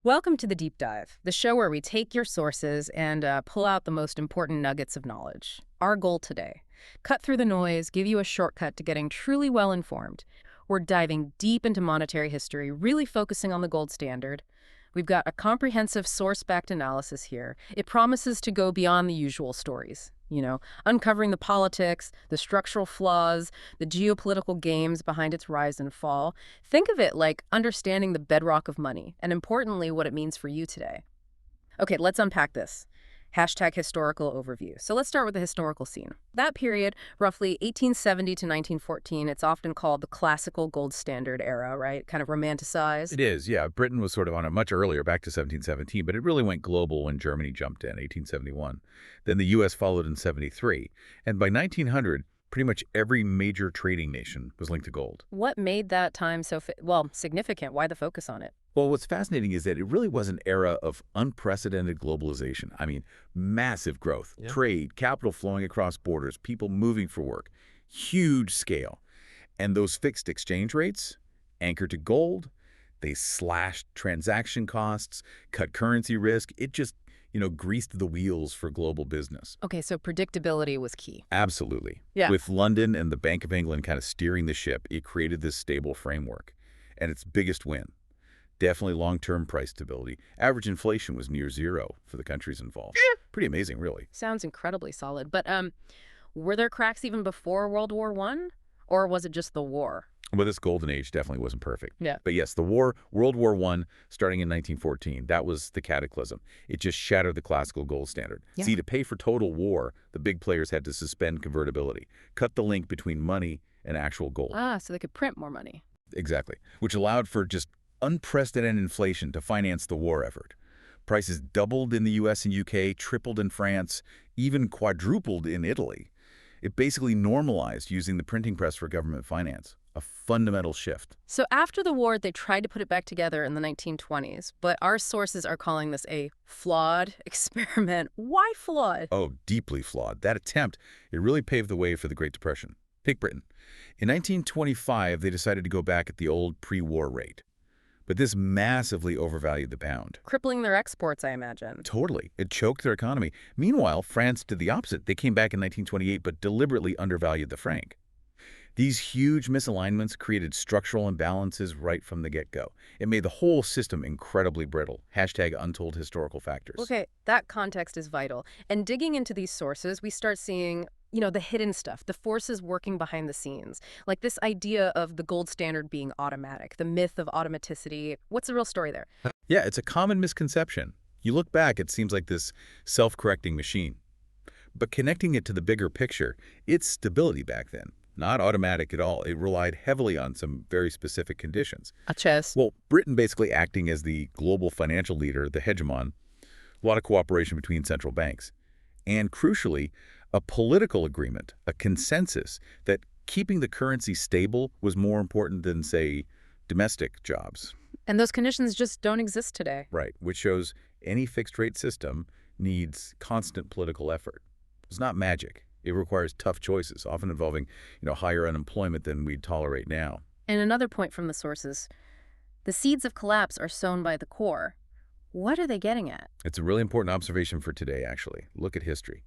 Welcome to the Deep Dive, the show where we take your sources and pull out the most important nuggets of knowledge. Our goal today: cut through the noise, give you a shortcut to getting truly well informed. We're diving deep into monetary history, really focusing on the gold standard. We've got a comprehensive source-backed analysis here. It promises to go beyond the usual stories, uncovering the politics, the structural flaws, the geopolitical games behind its rise and fall. Think of it like understanding the bedrock of money, and importantly, what it means for you today. Okay, let's unpack this. Hashtag historical overview. So let's start with the historical scene. That period, roughly 1870 to 1914, it's often called the classical gold standard era, right? Kind of romanticized. It is, yeah. Britain was sort of on it much earlier, back to 1717, but it really went global when Germany jumped in, 1871. Then the U.S. followed in 73. And by 1900, pretty much every major trading nation was linked to gold. What made that time so, significant? Why the focus on it? Well, what's fascinating is that it really was an era of unprecedented globalization. I mean, massive growth, trade, capital flowing across borders, people moving for work, huge scale. And those fixed exchange rates, anchored to gold, they slashed transaction costs, cut currency risk. It just, greased the wheels for global business. Okay, so predictability was key. Absolutely. Yeah. With London and the Bank of England kind of steering the ship, it created this stable framework. And its biggest win: definitely long-term price stability. Average inflation was near zero for the countries involved. Pretty amazing, really. Sounds incredibly solid. But were there cracks even before World War I? Or was it just the war? Well, this golden age definitely wasn't perfect. Yeah. But yes, the war, World War I, starting in 1914, that was the cataclysm. It just shattered the classical gold standard. Yeah. See, to pay for total war, the big players had to suspend convertibility, cut the link between money and actual gold. Ah, so they could print more money. Exactly, which allowed for just unprecedented inflation to finance the war effort. Prices doubled in the U.S. and U.K., tripled in France, even quadrupled in Italy. It basically normalized using the printing press for government finance, a fundamental shift. So after the war, they tried to put it back together in the 1920s, but our sources are calling this a flawed experiment. Why flawed? Oh, deeply flawed. That attempt, it really paved the way for the Great Depression. Take Britain. In 1925, they decided to go back at the old pre-war rate. But this massively overvalued the pound. Crippling their exports, I imagine. Totally. It choked their economy. Meanwhile, France did the opposite. They came back in 1928 but deliberately undervalued the franc. These huge misalignments created structural imbalances right from the get-go. It made the whole system incredibly brittle. Hashtag untold historical factors. Okay, that context is vital. And digging into these sources, we start seeing the hidden stuff, the forces working behind the scenes, like this idea of the gold standard being automatic, the myth of automaticity. What's the real story there? Yeah, it's a common misconception. You look back, it seems like this self-correcting machine. But connecting it to the bigger picture, its stability back then, not automatic at all. It relied heavily on some very specific conditions. A chess. Well, Britain basically acting as the global financial leader, the hegemon, a lot of cooperation between central banks. And crucially, a political agreement, a consensus that keeping the currency stable was more important than, say, domestic jobs. And those conditions just don't exist today. Right, which shows any fixed-rate system needs constant political effort. It's not magic. It requires tough choices, often involving, higher unemployment than we'd tolerate now. And another point from the sources, the seeds of collapse are sown by the core. What are they getting at? It's a really important observation for today, actually. Look at history.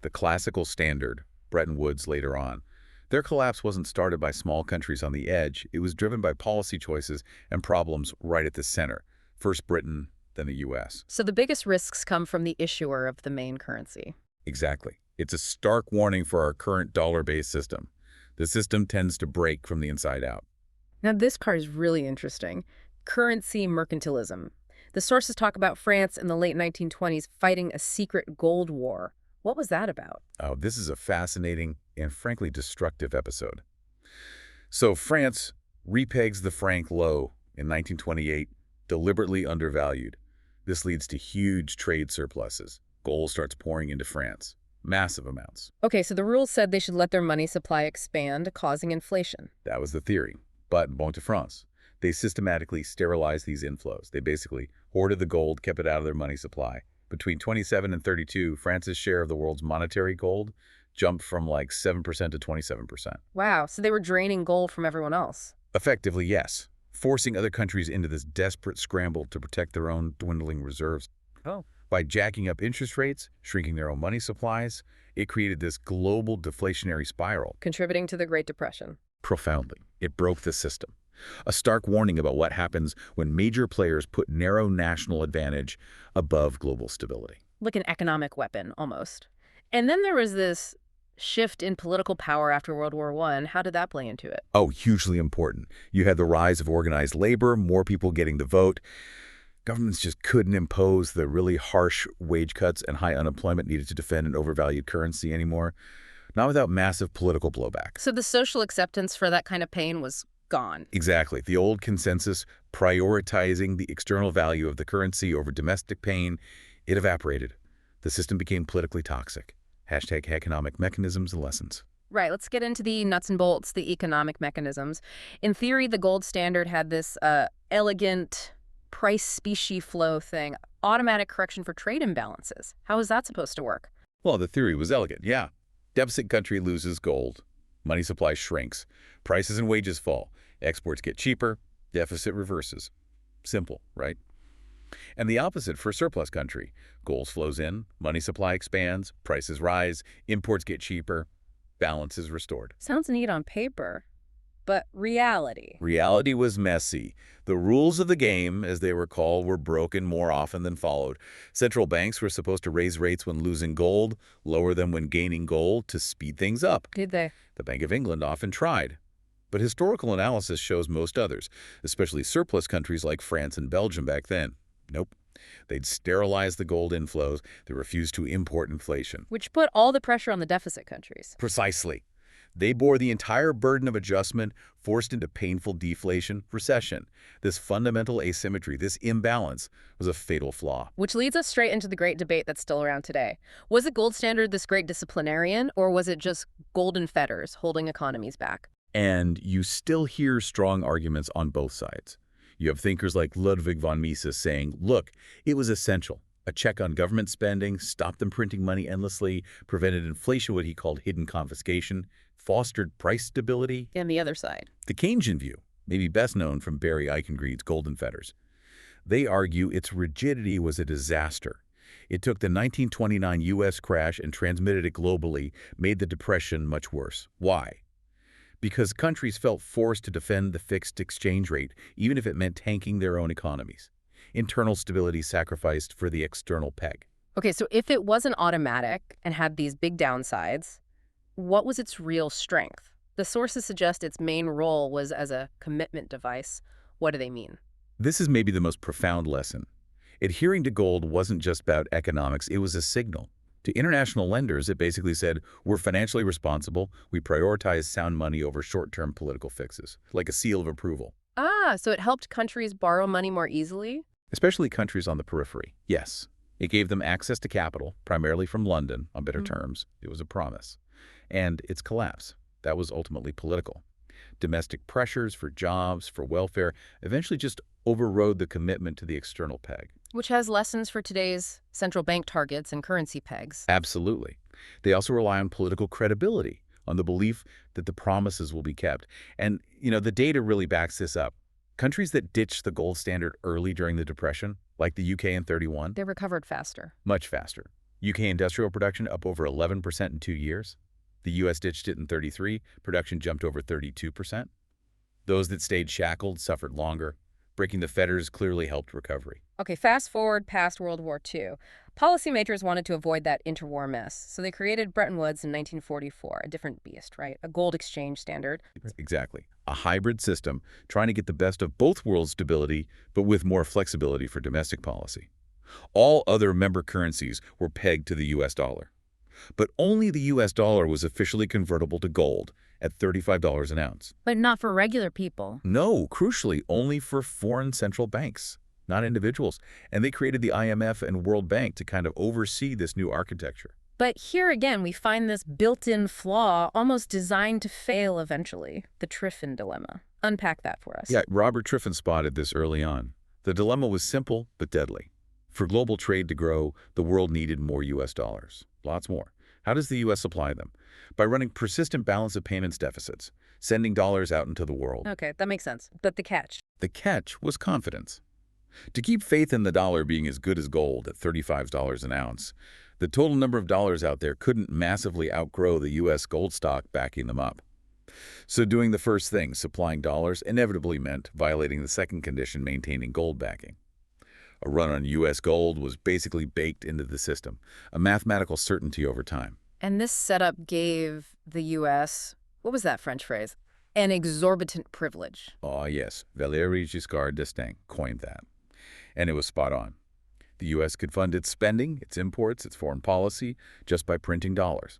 The classical standard, Bretton Woods later on, their collapse wasn't started by small countries on the edge. It was driven by policy choices and problems right at the center. First Britain, then the U.S. So the biggest risks come from the issuer of the main currency. Exactly. It's a stark warning for our current dollar-based system. The system tends to break from the inside out. Now this part is really interesting. Currency mercantilism. The sources talk about France in the late 1920s fighting a secret gold war. What was that about? Oh, this is a fascinating and frankly destructive episode. So France repegs the franc low in 1928, deliberately undervalued. This leads to huge trade surpluses. Gold starts pouring into France. Massive amounts. Okay, so the rules said they should let their money supply expand, causing inflation. That was the theory. But bon to France. They systematically sterilized these inflows. They basically hoarded the gold, kept it out of their money supply. Between 27 and 32, France's share of the world's monetary gold jumped from like 7% to 27%. Wow, so they were draining gold from everyone else. Effectively, yes. forcing other countries into this desperate scramble to protect their own dwindling reserves. Oh. By jacking up interest rates, shrinking their own money supplies, it created this global deflationary spiral. Contributing to the Great Depression. Profoundly, it broke the system. A stark warning about what happens when major players put narrow national advantage above global stability. Like an economic weapon, almost. And then there was this shift in political power after World War I. How did that play into it? Oh, hugely important. You had the rise of organized labor, more people getting the vote. Governments just couldn't impose the really harsh wage cuts and high unemployment needed to defend an overvalued currency anymore, not without massive political blowback. So the social acceptance for that kind of pain was gone. Exactly. The old consensus prioritizing the external value of the currency over domestic pain, it evaporated. The system became politically toxic. Hashtag economic mechanisms and lessons. Right, let's get into the nuts and bolts, the economic mechanisms. In theory, the gold standard had this elegant price specie flow thing, automatic correction for trade imbalances. How is that supposed to work? Well, the theory was elegant, yeah. Deficit country loses gold. Money supply shrinks. Prices and wages fall. Exports get cheaper. Deficit reverses. Simple, right? And the opposite for surplus country. Gold flows in, money supply expands, prices rise, imports get cheaper, balance is restored. Sounds neat on paper, but reality. Reality was messy. The rules of the game, as they were called, were broken more often than followed. Central banks were supposed to raise rates when losing gold, lower them when gaining gold to speed things up. Did they? The Bank of England often tried. But historical analysis shows most others, especially surplus countries like France and Belgium back then. Nope. They'd sterilize the gold inflows. They refused to import inflation. Which put all the pressure on the deficit countries. Precisely. They bore the entire burden of adjustment, forced into painful deflation, recession. This fundamental asymmetry, this imbalance, was a fatal flaw. Which leads us straight into the great debate that's still around today. Was the gold standard this great disciplinarian, or was it just golden fetters holding economies back? And you still hear strong arguments on both sides. You have thinkers like Ludwig von Mises saying, look, it was essential. A check on government spending, stopped them printing money endlessly, prevented inflation, what he called hidden confiscation, fostered price stability. And the other side. The Keynesian view, maybe best known from Barry Eichengreen's Golden Fetters. They argue its rigidity was a disaster. It took the 1929 U.S. crash and transmitted it globally, made the Depression much worse. Why? Because countries felt forced to defend the fixed exchange rate, even if it meant tanking their own economies. Internal stability sacrificed for the external peg. Okay, so if it wasn't automatic and had these big downsides, what was its real strength? The sources suggest its main role was as a commitment device. What do they mean? This is maybe the most profound lesson. Adhering to gold wasn't just about economics, it was a signal. To international lenders, it basically said, we're financially responsible, we prioritize sound money over short-term political fixes, like a seal of approval. Ah, so it helped countries borrow money more easily? Especially countries on the periphery, yes. It gave them access to capital, primarily from London, on better terms. It was a promise. And its collapse, that was ultimately political. Domestic pressures for jobs, for welfare, eventually just overrode the commitment to the external peg. Which has lessons for today's central bank targets and currency pegs. Absolutely. They also rely on political credibility, on the belief that the promises will be kept. And, the data really backs this up. Countries that ditched the gold standard early during the Depression, like the UK in '31, they recovered faster. Much faster. UK industrial production up over 11% in 2 years. The US ditched it in '33, production jumped over 32%. Those that stayed shackled suffered longer. Breaking the fetters clearly helped recovery. Okay, fast forward past World War II. Policymakers wanted to avoid that interwar mess, so they created Bretton Woods in 1944, a different beast, right? A gold exchange standard. Exactly. A hybrid system trying to get the best of both worlds' stability, but with more flexibility for domestic policy. All other member currencies were pegged to the US dollar. But only the US dollar was officially convertible to gold at $35 an ounce. But not for regular people. No, crucially, only for foreign central banks, not individuals. And they created the IMF and World Bank to kind of oversee this new architecture. But here again, we find this built-in flaw almost designed to fail eventually, the Triffin dilemma. Unpack that for us. Yeah, Robert Triffin spotted this early on. The dilemma was simple but deadly. For global trade to grow, the world needed more US dollars. Lots more. How does the U.S. supply them? By running persistent balance of payments deficits, sending dollars out into the world. Okay, that makes sense. But the catch? The catch was confidence. To keep faith in the dollar being as good as gold at $35 an ounce, the total number of dollars out there couldn't massively outgrow the U.S. gold stock backing them up. So doing the first thing, supplying dollars, inevitably meant violating the second condition, maintaining gold backing. A run on U.S. gold was basically baked into the system, a mathematical certainty over time. And this setup gave the U.S., what was that French phrase? An exorbitant privilege. Ah, yes, Valéry Giscard d'Estaing coined that. And it was spot on. The U.S. could fund its spending, its imports, its foreign policy, just by printing dollars,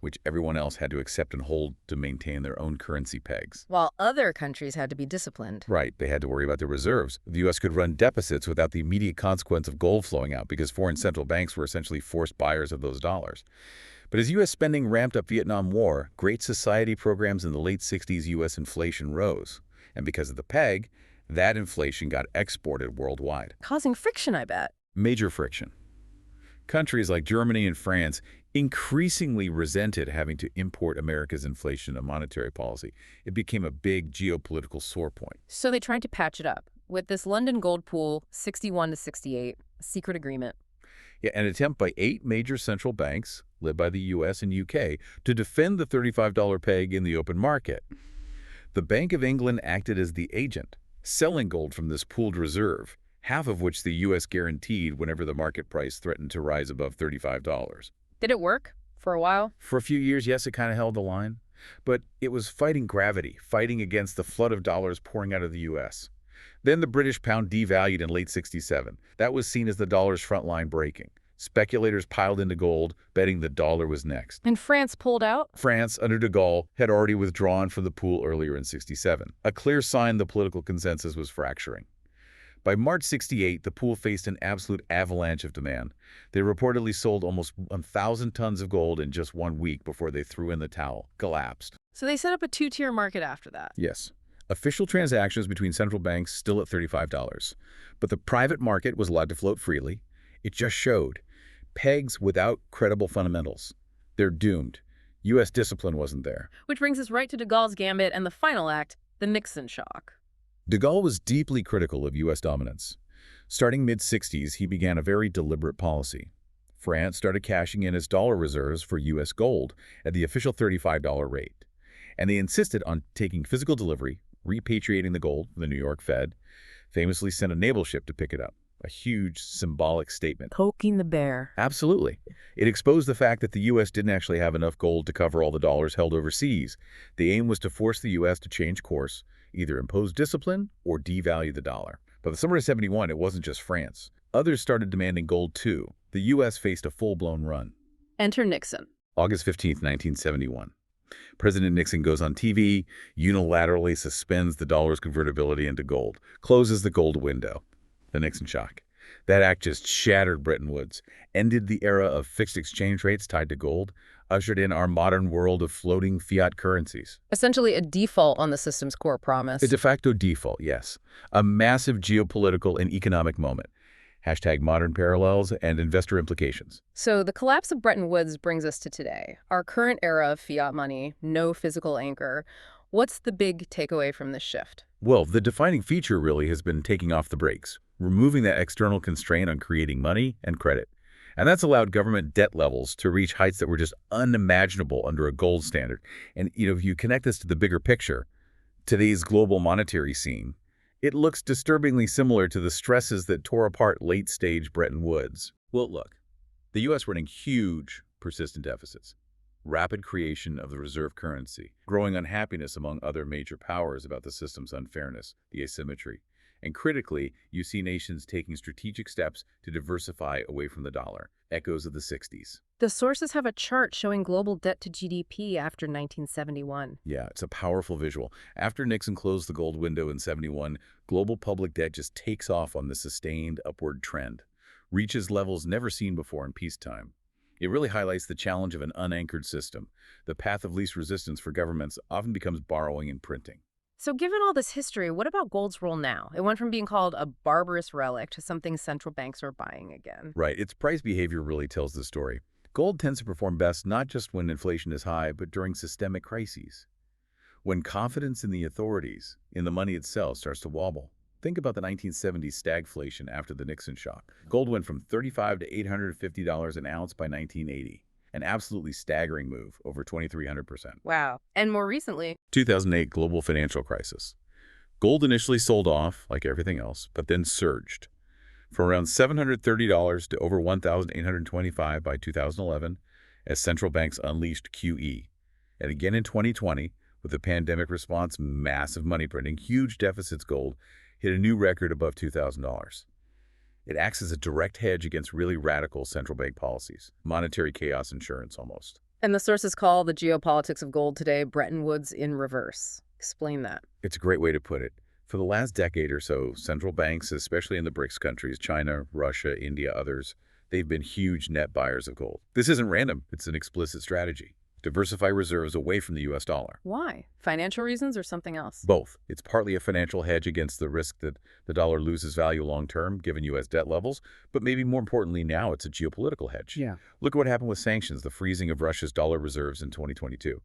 which everyone else had to accept and hold to maintain their own currency pegs. While other countries had to be disciplined. Right, they had to worry about their reserves. The U.S. could run deficits without the immediate consequence of gold flowing out because foreign central banks were essentially forced buyers of those dollars. But as U.S. spending ramped up Vietnam War, Great Society programs in the late 60s U.S. inflation rose. And because of the peg, that inflation got exported worldwide. Causing friction, I bet. Major friction. Countries like Germany and France increasingly resented having to import America's inflation and monetary policy. It became a big geopolitical sore point. So they tried to patch it up with this London gold pool, 61 to 68, a secret agreement. Yeah, an attempt by 8 major central banks, led by the U.S. and U.K., to defend the $35 peg in the open market. The Bank of England acted as the agent, selling gold from this pooled reserve, half of which the U.S. guaranteed whenever the market price threatened to rise above $35. Did it work for a while? For a few years, yes, it kind of held the line. But it was fighting gravity, fighting against the flood of dollars pouring out of the U.S. Then the British pound devalued in late '67. That was seen as the dollar's front line breaking. Speculators piled into gold, betting the dollar was next. And France pulled out? France, under de Gaulle, had already withdrawn from the pool earlier in '67, a clear sign the political consensus was fracturing. By March '68, the pool faced an absolute avalanche of demand. They reportedly sold almost 1,000 tons of gold in just 1 week before they threw in the towel, collapsed. So they set up a two-tier market after that? Yes. Official transactions between central banks still at $35. But the private market was allowed to float freely. It just showed. Pegs without credible fundamentals. They're doomed. U.S. discipline wasn't there. Which brings us right to de Gaulle's gambit and the final act, the Nixon shock. De Gaulle was deeply critical of U.S. dominance. Starting mid-60s, he began a very deliberate policy. France started cashing in its dollar reserves for U.S. gold at the official $35 rate. And they insisted on taking physical delivery, repatriating the gold from the New York Fed, famously sent a naval ship to pick it up. A huge symbolic statement. Poking the bear. Absolutely. It exposed the fact that the U.S. didn't actually have enough gold to cover all the dollars held overseas. The aim was to force the U.S. to change course, either impose discipline or devalue the dollar. By the summer of '71, it wasn't just France. Others started demanding gold too. The U.S. faced a full-blown run. Enter Nixon. August 15, 1971. President Nixon goes on TV, unilaterally suspends the dollar's convertibility into gold, closes the gold window. The Nixon shock. That act just shattered Bretton Woods, ended the era of fixed exchange rates tied to gold, ushered in our modern world of floating fiat currencies. Essentially a default on the system's core promise. A de facto default, yes. A massive geopolitical and economic moment. Hashtag modern parallels and investor implications. So the collapse of Bretton Woods brings us to today. Our current era of fiat money, no physical anchor. What's the big takeaway from this shift? Well, the defining feature really has been taking off the brakes, removing that external constraint on creating money and credit. And that's allowed government debt levels to reach heights that were just unimaginable under a gold standard. And, if you connect this to the bigger picture, today's global monetary scene, it looks disturbingly similar to the stresses that tore apart late-stage Bretton Woods. Well, look, the U.S. running huge, persistent deficits, rapid creation of the reserve currency, growing unhappiness among other major powers about the system's unfairness, the asymmetry. And critically, you see nations taking strategic steps to diversify away from the dollar, echoes of the '60s. The sources have a chart showing global debt to GDP after 1971. Yeah, it's a powerful visual. After Nixon closed the gold window in '71, global public debt just takes off on the sustained upward trend, reaches levels never seen before in peacetime. It really highlights the challenge of an unanchored system. The path of least resistance for governments often becomes borrowing and printing. So given all this history, what about gold's role now? It went from being called a barbarous relic to something central banks are buying again. Right, its price behavior really tells the story. Gold tends to perform best not just when inflation is high, but during systemic crises. When confidence in the authorities, in the money itself, starts to wobble. Think about the 1970s stagflation after the Nixon shock. Gold went from $35 to $850 an ounce by 1980. An absolutely staggering move, over 2,300%. Wow. And more recently, 2008 global financial crisis. Gold initially sold off, like everything else, but then surged. From around $730 to over $1,825 by 2011, as central banks unleashed QE. And again in 2020, with the pandemic response, massive money printing, huge deficits, gold hit a new record above $2,000. It acts as a direct hedge against really radical central bank policies, monetary chaos insurance almost. and the sources call the geopolitics of gold today Bretton Woods in reverse. Explain that. It's a great way to put it. For the last decade or so, central banks, especially in the BRICS countries, China, Russia, India, others, they've been huge net buyers of gold. This isn't random. It's an explicit strategy. Diversify reserves away from the U.S. dollar. Why? Financial reasons or something else? Both. It's partly a financial hedge against the risk that the dollar loses value long-term, given U.S. debt levels, but maybe more importantly now, it's a geopolitical hedge. Yeah. Look at what happened with sanctions, the freezing of Russia's dollar reserves in 2022.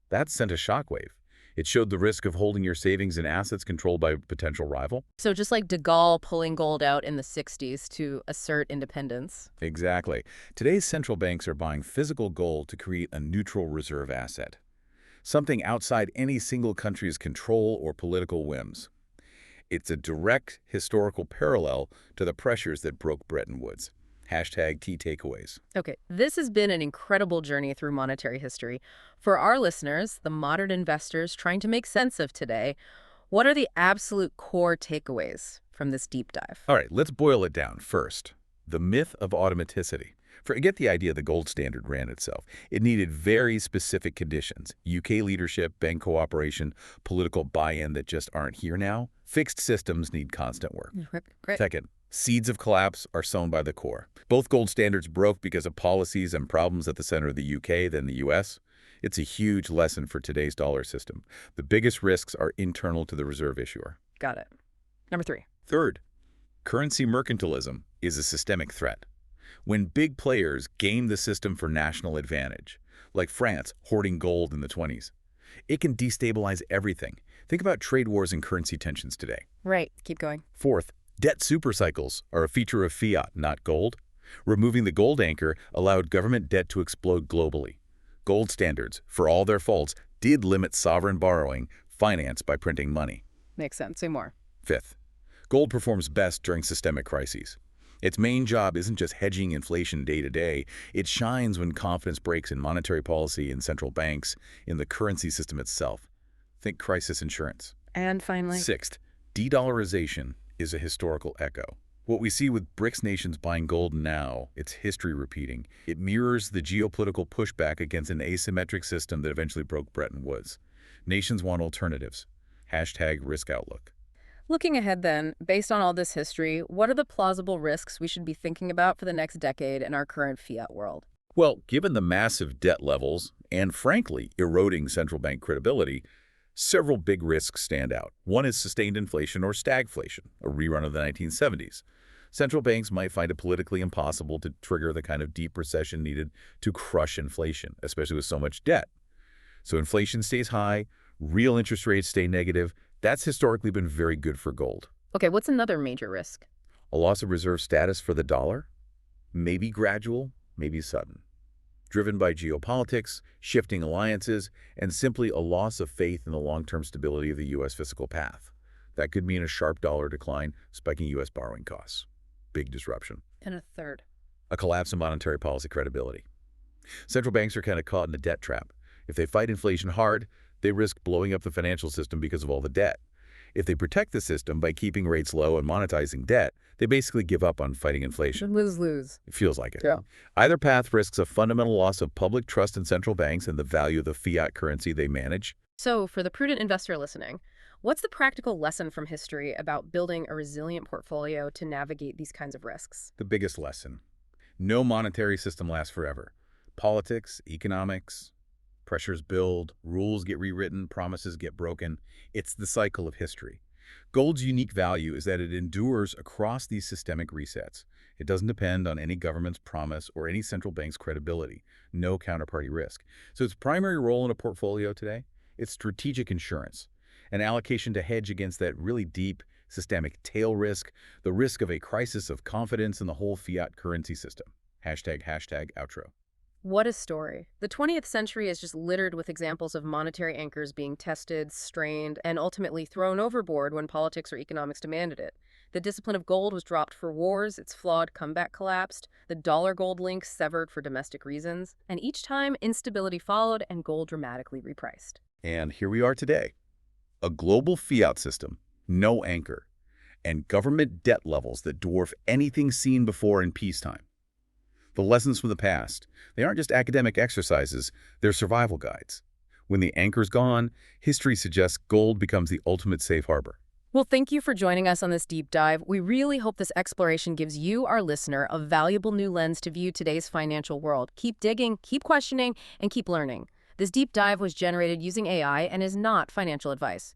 That sent a shockwave. It showed the risk of holding your savings in assets controlled by a potential rival. So just like de Gaulle pulling gold out in the 60s to assert independence. Exactly. Today's central banks are buying physical gold to create a neutral reserve asset, something outside any single country's control or political whims. It's a direct historical parallel to the pressures that broke Bretton Woods. Hashtag T takeaways. Okay, this has been an incredible journey through monetary history. For our listeners, the modern investors trying to make sense of today, what are the absolute core takeaways from this deep dive? All right, let's boil it down. First, the myth of automaticity. Forget the idea the gold standard ran itself. It needed very specific conditions. UK leadership, bank cooperation, political buy-in that just aren't here now. Fixed systems need constant work. Great. Second, seeds of collapse are sown by the core. Both gold standards broke because of policies and problems at the center of the UK than the US. It's a huge lesson for today's dollar system. The biggest risks are internal to the reserve issuer. Got it. Number 3. Third, currency mercantilism is a systemic threat. When big players game the system for national advantage, like France hoarding gold in the 20s, it can destabilize everything. Think about trade wars and currency tensions today. Right. Keep going. Fourth, debt supercycles are a feature of fiat, not gold. Removing the gold anchor allowed government debt to explode globally. Gold standards, for all their faults, did limit sovereign borrowing, financed by printing money. Makes sense. Say more. Fifth, gold performs best during systemic crises. Its main job isn't just hedging inflation day to day. It shines when confidence breaks in monetary policy, in central banks, in the currency system itself. Think crisis insurance. And finally, Sixth, de-dollarization is a historical echo. What we see with BRICS nations buying gold now, it's history repeating. It mirrors the geopolitical pushback against an asymmetric system that eventually broke Bretton Woods. Nations want alternatives. Hashtag risk outlook. looking ahead then, based on all this history, what are the plausible risks we should be thinking about for the next decade in our current fiat world? Well, given the massive debt levels and, frankly, eroding central bank credibility, several big risks stand out. One is sustained inflation or stagflation, a rerun of the 1970s. Central banks might find it politically impossible to trigger the kind of deep recession needed to crush inflation, especially with so much debt. So inflation stays high, real interest rates stay negative. That's historically been very good for gold. Okay, what's another major risk? A loss of reserve status for the dollar? Maybe gradual, maybe sudden. Driven by geopolitics, shifting alliances, and simply a loss of faith in the long-term stability of the U.S. fiscal path. That could mean a sharp dollar decline, spiking U.S. borrowing costs. Big disruption. And a third. A collapse in monetary policy credibility. Central banks are kind of caught in a debt trap. If they fight inflation hard, they risk blowing up the financial system because of all the debt. If they protect the system by keeping rates low and monetizing debt, they basically give up on fighting inflation. Lose-lose. It feels like it. Yeah. Either path risks a fundamental loss of public trust in central banks and the value of the fiat currency they manage. So, for the prudent investor listening, what's the practical lesson from history about building a resilient portfolio to navigate these kinds of risks? The biggest lesson. No monetary system lasts forever. Politics, economics, pressures build, rules get rewritten, promises get broken. It's the cycle of history. Gold's unique value is that it endures across these systemic resets. It doesn't depend on any government's promise or any central bank's credibility. No counterparty risk. So its primary role in a portfolio today, It's strategic insurance, an allocation to hedge against that really deep systemic tail risk, the risk of a crisis of confidence in the whole fiat currency system. Hashtag outro. What a story. The 20th century is just littered with examples of monetary anchors being tested, strained, and ultimately thrown overboard when politics or economics demanded it. The discipline of gold was dropped for wars, its flawed comeback collapsed, the dollar-gold link severed for domestic reasons, and each time instability followed and gold dramatically repriced. And here we are today. A global fiat system, no anchor, and government debt levels that dwarf anything seen before in peacetime. The lessons from the past, they aren't just academic exercises, they're survival guides. When the anchor's gone, history suggests gold becomes the ultimate safe harbor. Well, thank you for joining us on this deep dive. We really hope this exploration gives you, our listener, a valuable new lens to view today's financial world. Keep digging, keep questioning, and keep learning. This deep dive was generated using AI and is not financial advice.